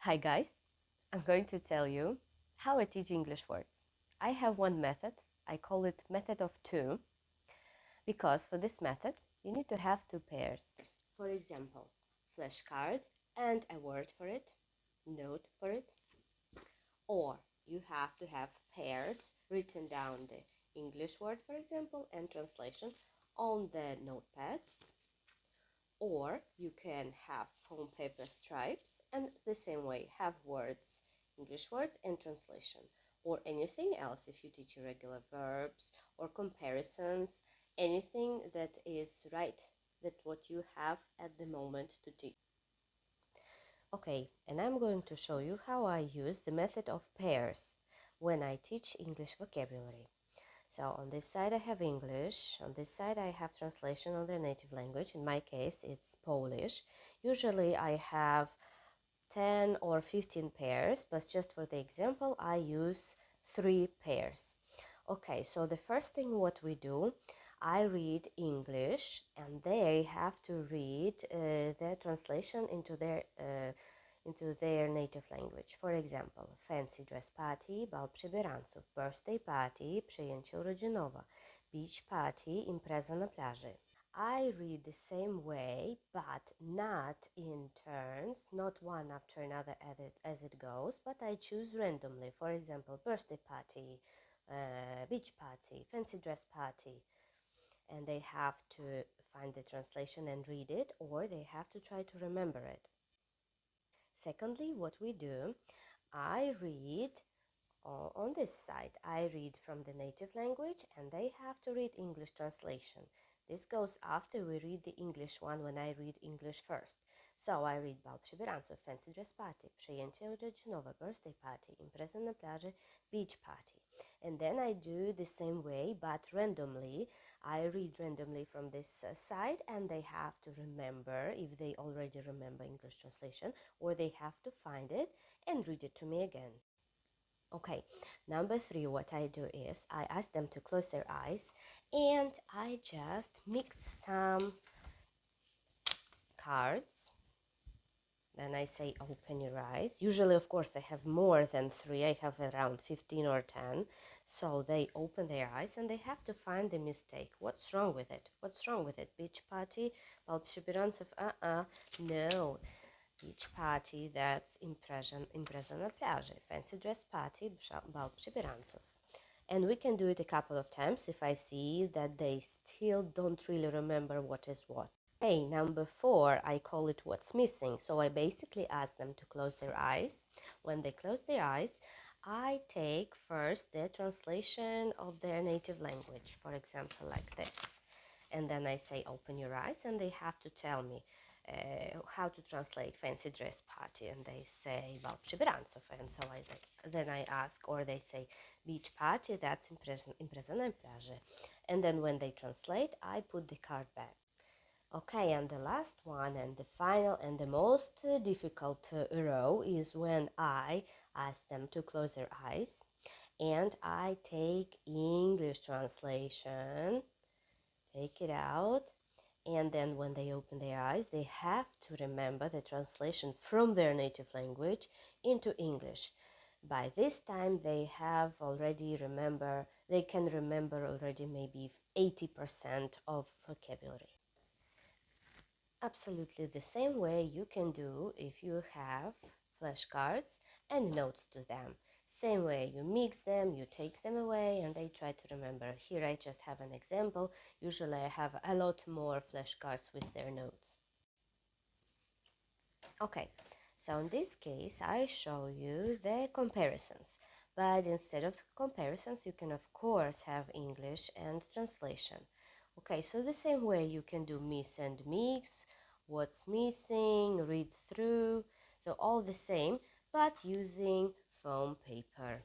Hi guys, I'm going to tell you how I teach English words. I have one method, I call it method of two, because for this method you need to have two pairs. For example, flashcard and a word for it, note for it, or you have to have pairs written down the English word, for example, and translation on the notepads. Or you can have foam paper stripes and the same way have words, English words and translation, or anything else if you teach irregular verbs or comparisons, anything that is right, that what you have at the moment to teach. Okay, and I'm going to show you how I use the method of pairs when I teach English vocabulary. So on this side I have English, on this side I have translation on their native language. In my case it's Polish. Usually I have 10 or 15 pairs, but just for the example I use 3 pairs. Okay, so the first thing what we do, I read English and they have to read the translation into their native language. For example, fancy dress party, bal przybieranców, birthday party, przyjęcie urodzinowe, beach party, impreza na plaży. I read the same way, but not in turns, not one after another as it goes, but I choose randomly. For example, birthday party, beach party, fancy dress party, and they have to find the translation and read it, or they have to try to remember it. Secondly, what we do, I read on this side, I read from the native language and they have to read English translation. This goes after we read the English one when I read English first. So I read bal przybieranców, fancy dress party, przyjęcie urodzinowe, birthday party, impreza na plaży, beach party. And then I do the same way but randomly. I read randomly from this side and they have to remember if they already remember English translation, or they have to find it and read it to me again. Okay, number 3, what I do is I ask them to close their eyes and I just mix some cards. Then I say open your eyes. Usually, of course, I have more than 3. I have around 15 or 10. So they open their eyes and they have to find the mistake. What's wrong with it? What's wrong with it? Beach party? Bal przybieranców? No. Beach party, that's impreza na plaży. Fancy dress party, bal przybieranców. And we can do it a couple of times if I see that they still don't really remember what is what. Okay, number 4, I call it what's missing. So I basically ask them to close their eyes. When they close their eyes, I take first the translation of their native language, for example, like this. And then I say open your eyes and they have to tell me how to translate fancy dress party, and they say bal przybieranców, and so then I ask, or they say beach party, that's impreza na plaży, and then when they translate I put the card back. Okay, and the last one and the final and the most difficult row is when I ask them to close their eyes and I take English translation, take it out, and then when they open their eyes, they have to remember the translation from their native language into English. By this time, they can remember already maybe 80% of vocabulary. Absolutely the same way you can do if you have flashcards and notes to them. Same way, you mix them, you take them away, and they try to remember. Here I just have an example. Usually I have a lot more flashcards with their notes. Okay, so in this case I show you the comparisons. But instead of comparisons, you can of course have English and translation. Okay, so the same way you can do miss and mix, what's missing, read through, so all the same, but using foam paper.